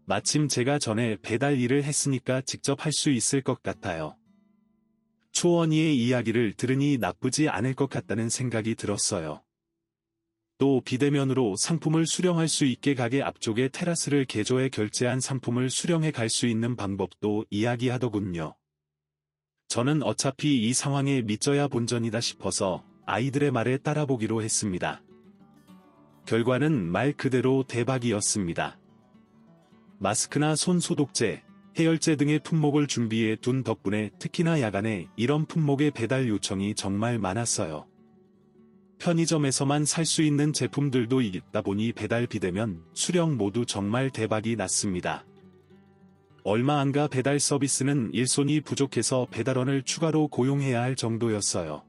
마침 제가 전에 배달 일을 했으니까 직접 할 수 있을 것 같아요. 초원이의 이야기를 들으니 나쁘지 않을 것 같다는 생각이 들었어요. 또 비대면으로 상품을 수령할 수 있게 가게 앞쪽에 테라스를 개조해 결제한 상품을 수령해 갈 수 있는 방법도 이야기하더군요. 저는 어차피 이 상황에 믿져야 본전이다 싶어서 아이들의 말에 따라보기로 했습니다. 결과는 말 그대로 대박이었습니다. 마스크나 손 소독제, 해열제 등의 품목을 준비해 둔 덕분에 특히나 야간에 이런 품목의 배달 요청이 정말 많았어요. 편의점에서만 살 수 있는 제품들도 있다 보니 배달 비대면, 수령 모두 정말 대박이 났습니다. 얼마 안가 배달 서비스는 일손이 부족해서 배달원을 추가로 고용해야 할 정도였어요.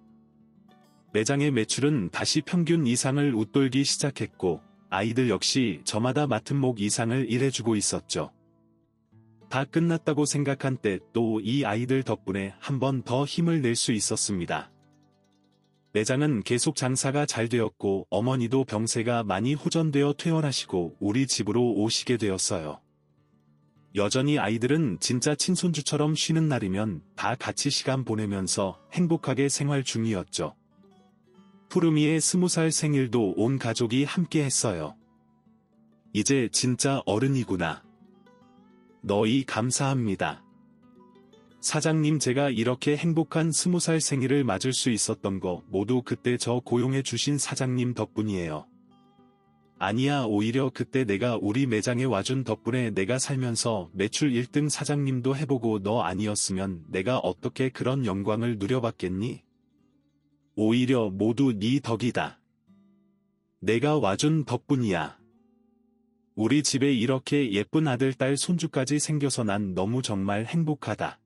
매장의 매출은 다시 평균 이상을 웃돌기 시작했고 아이들 역시 저마다 맡은 목 이상을 일해주고 있었죠. 다 끝났다고 생각한 때 또 이 아이들 덕분에 한 번 더 힘을 낼 수 있었습니다. 매장은 계속 장사가 잘 되었고 어머니도 병세가 많이 호전되어 퇴원하시고 우리 집으로 오시게 되었어요. 여전히 아이들은 진짜 친손주처럼 쉬는 날이면 다 같이 시간 보내면서 행복하게 생활 중이었죠. 푸르미의 20살 생일도 온 가족이 함께 했어요. 이제 진짜 어른이구나. 너희 감사합니다. 사장님, 제가 이렇게 행복한 20살 생일을 맞을 수 있었던 거 모두 그때 저 고용해 주신 사장님 덕분이에요. 아니야, 오히려 그때 내가 우리 매장에 와준 덕분에 내가 살면서 매출 1등 사장님도 해보고 너 아니었으면 내가 어떻게 그런 영광을 누려봤겠니? 오히려 모두 네 덕이다. 내가 와준 덕분이야. 우리 집에 이렇게 예쁜 아들, 딸, 손주까지 생겨서 난 너무 정말 행복하다.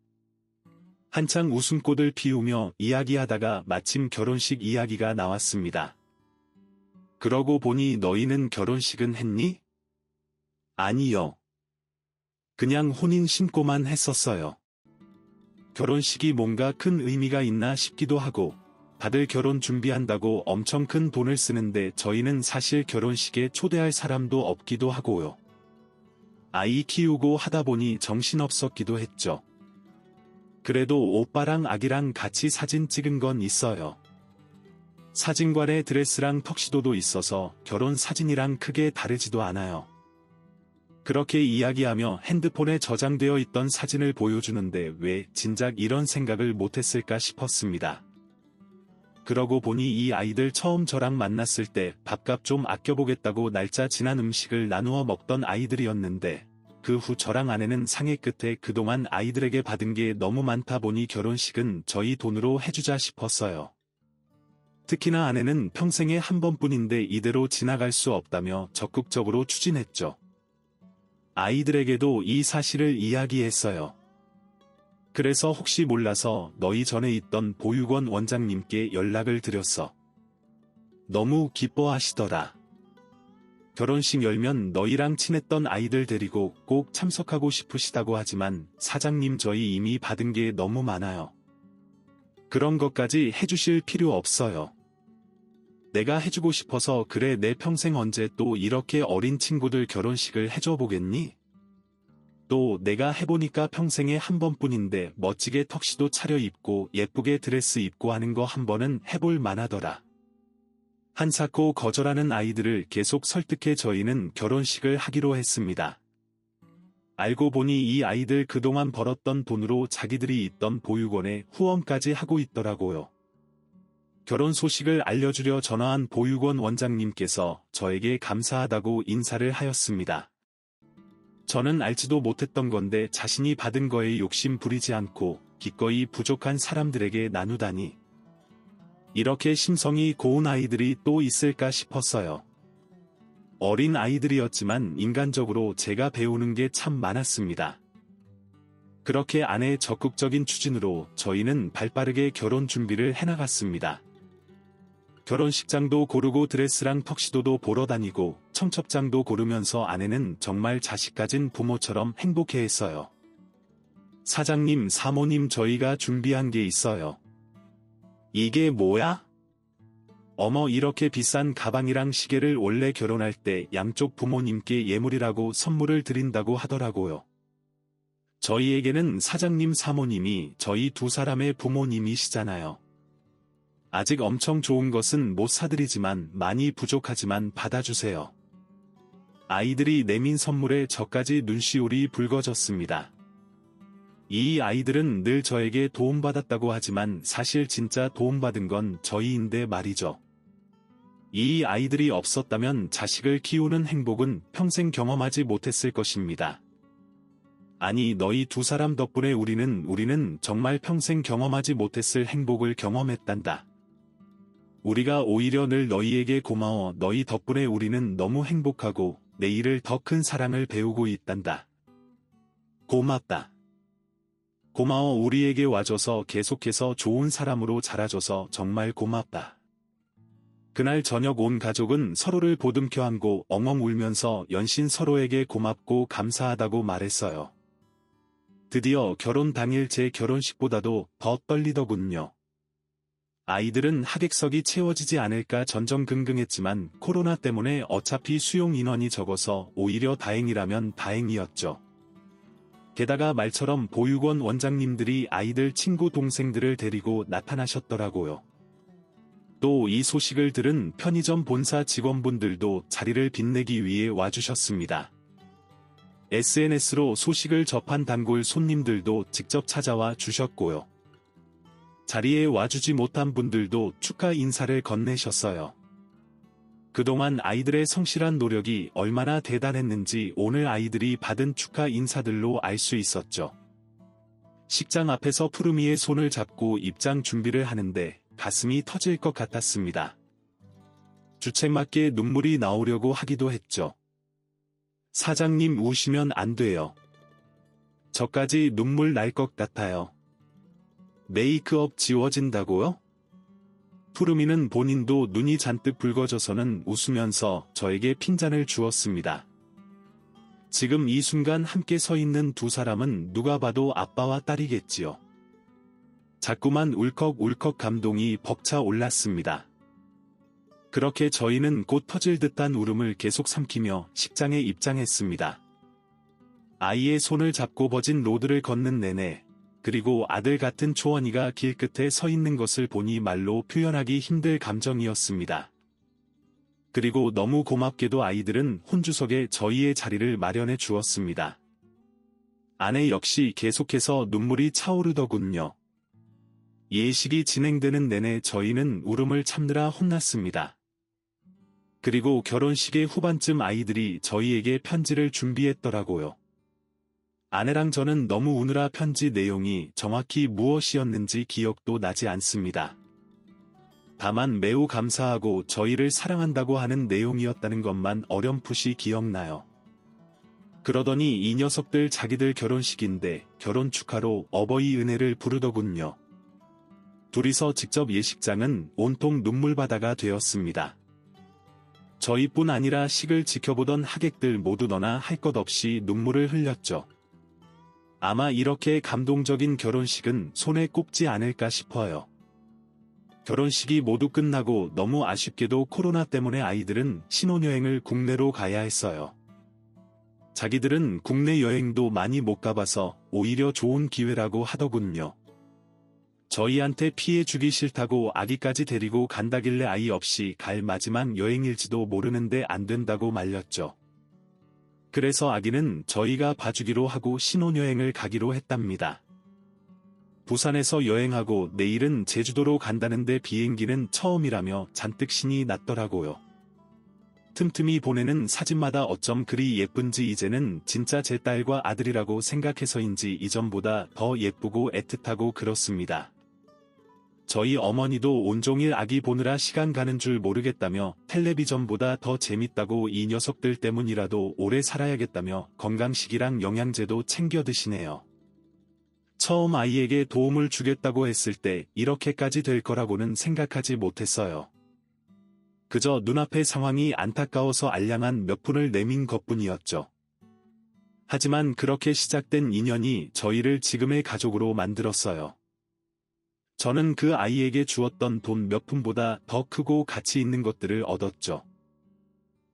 한창 웃음꽃을 피우며 이야기하다가 마침 결혼식 이야기가 나왔습니다. 그러고 보니 너희는 결혼식은 했니? 아니요. 그냥 혼인 신고만 했었어요. 결혼식이 뭔가 큰 의미가 있나 싶기도 하고 다들 결혼 준비한다고 엄청 큰 돈을 쓰는데 저희는 사실 결혼식에 초대할 사람도 없기도 하고요. 아이 키우고 하다 보니 정신없었기도 했죠. 그래도 오빠랑 아기랑 같이 사진 찍은 건 있어요. 사진관에 드레스랑 턱시도도 있어서 결혼 사진이랑 크게 다르지도 않아요. 그렇게 이야기하며 핸드폰에 저장되어 있던 사진을 보여주는데 왜 진작 이런 생각을 못했을까 싶었습니다. 그러고 보니 이 아이들 처음 저랑 만났을 때 밥값 좀 아껴보겠다고 날짜 지난 음식을 나누어 먹던 아이들이었는데 그 후 저랑 아내는 상의 끝에 그동안 아이들에게 받은 게 너무 많다 보니 결혼식은 저희 돈으로 해주자 싶었어요. 특히나 아내는 평생에 한 번뿐인데 이대로 지나갈 수 없다며 적극적으로 추진했죠. 아이들에게도 이 사실을 이야기했어요. 그래서 혹시 몰라서 너희 전에 있던 보육원 원장님께 연락을 드렸어. 너무 기뻐하시더라. 결혼식 열면 너희랑 친했던 아이들 데리고 꼭 참석하고 싶으시다고 하지만 사장님, 저희 이미 받은 게 너무 많아요. 그런 것까지 해주실 필요 없어요. 내가 해주고 싶어서 그래. 내 평생 언제 또 이렇게 어린 친구들 결혼식을 해줘 보겠니? 또 내가 해보니까 평생에 한 번뿐인데 멋지게 턱시도 차려입고 예쁘게 드레스 입고 하는 거 한 번은 해볼 만하더라. 한사코 거절하는 아이들을 계속 설득해 저희는 결혼식을 하기로 했습니다. 알고 보니 이 아이들 그동안 벌었던 돈으로 자기들이 있던 보육원에 후원까지 하고 있더라고요. 결혼 소식을 알려주려 전화한 보육원 원장님께서 저에게 감사하다고 인사를 하였습니다. 저는 알지도 못했던 건데 자신이 받은 거에 욕심 부리지 않고 기꺼이 부족한 사람들에게 나누다니. 이렇게 심성이 고운 아이들이 또 있을까 싶었어요. 어린 아이들이었지만 인간적으로 제가 배우는 게 참 많았습니다. 그렇게 아내의 적극적인 추진으로 저희는 발빠르게 결혼 준비를 해나갔습니다. 결혼식장도 고르고 드레스랑 턱시도도 보러 다니고 청첩장도 고르면서 아내는 정말 자식 가진 부모처럼 행복해했어요. 사장님, 사모님, 저희가 준비한 게 있어요. 이게 뭐야? 어머, 이렇게 비싼 가방이랑 시계를 원래 결혼할 때 양쪽 부모님께 예물이라고 선물을 드린다고 하더라고요. 저희에게는 사장님, 사모님이 저희 두 사람의 부모님이시잖아요. 아직 엄청 좋은 것은 못 사드리지만 많이 부족하지만 받아주세요. 아이들이 내민 선물에 저까지 눈시울이 붉어졌습니다. 이 아이들은 늘 저에게 도움받았다고 하지만 사실 진짜 도움받은 건 저희인데 말이죠. 이 아이들이 없었다면 자식을 키우는 행복은 평생 경험하지 못했을 것입니다. 아니, 너희 두 사람 덕분에 우리는 정말 평생 경험하지 못했을 행복을 경험했단다. 우리가 오히려 늘 너희에게 고마워. 너희 덕분에 우리는 너무 행복하고 내일을 더 큰 사랑을 배우고 있단다. 고맙다. 고마워 우리에게 와줘서 계속해서 좋은 사람으로 자라줘서 정말 고맙다. 그날 저녁 온 가족은 서로를 보듬켜 안고 엉엉 울면서 연신 서로에게 고맙고 감사하다고 말했어요. 드디어 결혼 당일 제 결혼식보다도 더 떨리더군요. 아이들은 하객석이 채워지지 않을까 전전긍긍했지만 코로나 때문에 어차피 수용 인원이 적어서 오히려 다행이라면 다행이었죠. 게다가 말처럼 보육원 원장님들이 아이들 친구 동생들을 데리고 나타나셨더라고요. 또 이 소식을 들은 편의점 본사 직원분들도 자리를 빛내기 위해 와주셨습니다. SNS로 소식을 접한 단골 손님들도 직접 찾아와 주셨고요. 자리에 와주지 못한 분들도 축하 인사를 건네셨어요. 그동안 아이들의 성실한 노력이 얼마나 대단했는지 오늘 아이들이 받은 축하 인사들로 알 수 있었죠. 식장 앞에서 푸르미의 손을 잡고 입장 준비를 하는데 가슴이 터질 것 같았습니다. 주책맞게 눈물이 나오려고 하기도 했죠. 사장님 우시면 안 돼요. 저까지 눈물 날 것 같아요. 메이크업 지워진다고요? 푸르미는 본인도 눈이 잔뜩 붉어져서는 웃으면서 저에게 핀잔을 주었습니다. 지금 이 순간 함께 서 있는 두 사람은 누가 봐도 아빠와 딸이겠지요. 자꾸만 울컥울컥 감동이 벅차 올랐습니다. 그렇게 저희는 곧 터질 듯한 울음을 계속 삼키며 식장에 입장했습니다. 아이의 손을 잡고 버진 로드를 걷는 내내 그리고 아들 같은 초원이가 길 끝에 서 있는 것을 보니 말로 표현하기 힘들 감정이었습니다. 그리고 너무 고맙게도 아이들은 혼주석에 저희의 자리를 마련해 주었습니다. 아내 역시 계속해서 눈물이 차오르더군요. 예식이 진행되는 내내 저희는 울음을 참느라 혼났습니다. 그리고 결혼식의 후반쯤 아이들이 저희에게 편지를 준비했더라고요. 아내랑 저는 너무 우느라 편지 내용이 정확히 무엇이었는지 기억도 나지 않습니다. 다만 매우 감사하고 저희를 사랑한다고 하는 내용이었다는 것만 어렴풋이 기억나요. 그러더니 이 녀석들 자기들 결혼식인데 결혼 축하로 어버이 은혜를 부르더군요. 둘이서 직접 예식장은 온통 눈물바다가 되었습니다. 저희뿐 아니라 식을 지켜보던 하객들 모두 너나 할 것 없이 눈물을 흘렸죠. 아마 이렇게 감동적인 결혼식은 손에 꼽지 않을까 싶어요. 결혼식이 모두 끝나고 너무 아쉽게도 코로나 때문에 아이들은 신혼여행을 국내로 가야 했어요. 자기들은 국내 여행도 많이 못 가봐서 오히려 좋은 기회라고 하더군요. 저희한테 피해 주기 싫다고 아기까지 데리고 간다길래 아이 없이 갈 마지막 여행일지도 모르는데 안 된다고 말렸죠. 그래서 아기는 저희가 봐주기로 하고 신혼여행을 가기로 했답니다. 부산에서 여행하고 내일은 제주도로 간다는데 비행기는 처음이라며 잔뜩 신이 났더라고요. 틈틈이 보내는 사진마다 어쩜 그리 예쁜지 이제는 진짜 제 딸과 아들이라고 생각해서인지 이전보다 더 예쁘고 애틋하고 그렇습니다. 저희 어머니도 온종일 아기 보느라 시간 가는 줄 모르겠다며 텔레비전보다 더 재밌다고 이 녀석들 때문이라도 오래 살아야겠다며 건강식이랑 영양제도 챙겨 드시네요. 처음 아이에게 도움을 주겠다고 했을 때 이렇게까지 될 거라고는 생각하지 못했어요. 그저 눈앞의 상황이 안타까워서 알량한 몇 푼을 내민 것뿐이었죠. 하지만 그렇게 시작된 인연이 저희를 지금의 가족으로 만들었어요. 저는 그 아이에게 주었던 돈 몇 푼보다 더 크고 가치 있는 것들을 얻었죠.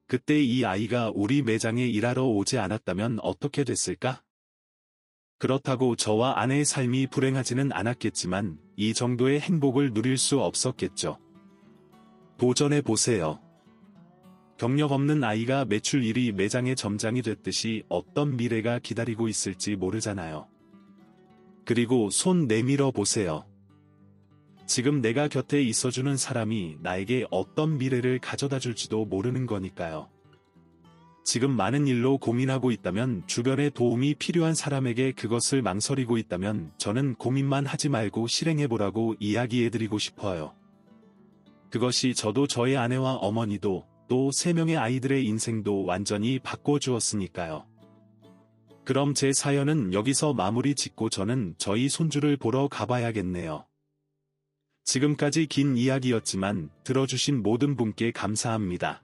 그때 이 아이가 우리 매장에 일하러 오지 않았다면 어떻게 됐을까? 그렇다고 저와 아내의 삶이 불행하지는 않았겠지만 이 정도의 행복을 누릴 수 없었겠죠. 도전해보세요. 경력 없는 아이가 매출 1위 매장의 점장이 됐듯이 어떤 미래가 기다리고 있을지 모르잖아요. 그리고 손 내밀어 보세요. 지금 내가 곁에 있어주는 사람이 나에게 어떤 미래를 가져다 줄지도 모르는 거니까요. 지금 많은 일로 고민하고 있다면 주변에 도움이 필요한 사람에게 그것을 망설이고 있다면 저는 고민만 하지 말고 실행해보라고 이야기해드리고 싶어요. 그것이 저도 저의 아내와 어머니도 또 3명의 아이들의 인생도 완전히 바꿔주었으니까요. 그럼 제 사연은 여기서 마무리 짓고 저는 저희 손주를 보러 가봐야겠네요. 지금까지 긴 이야기였지만 들어주신 모든 분께 감사합니다.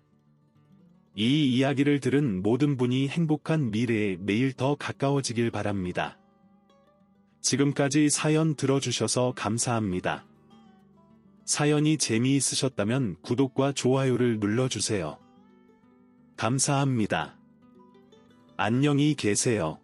이 이야기를 들은 모든 분이 행복한 미래에 매일 더 가까워지길 바랍니다. 지금까지 사연 들어주셔서 감사합니다. 사연이 재미있으셨다면 구독과 좋아요를 눌러주세요. 감사합니다. 안녕히 계세요.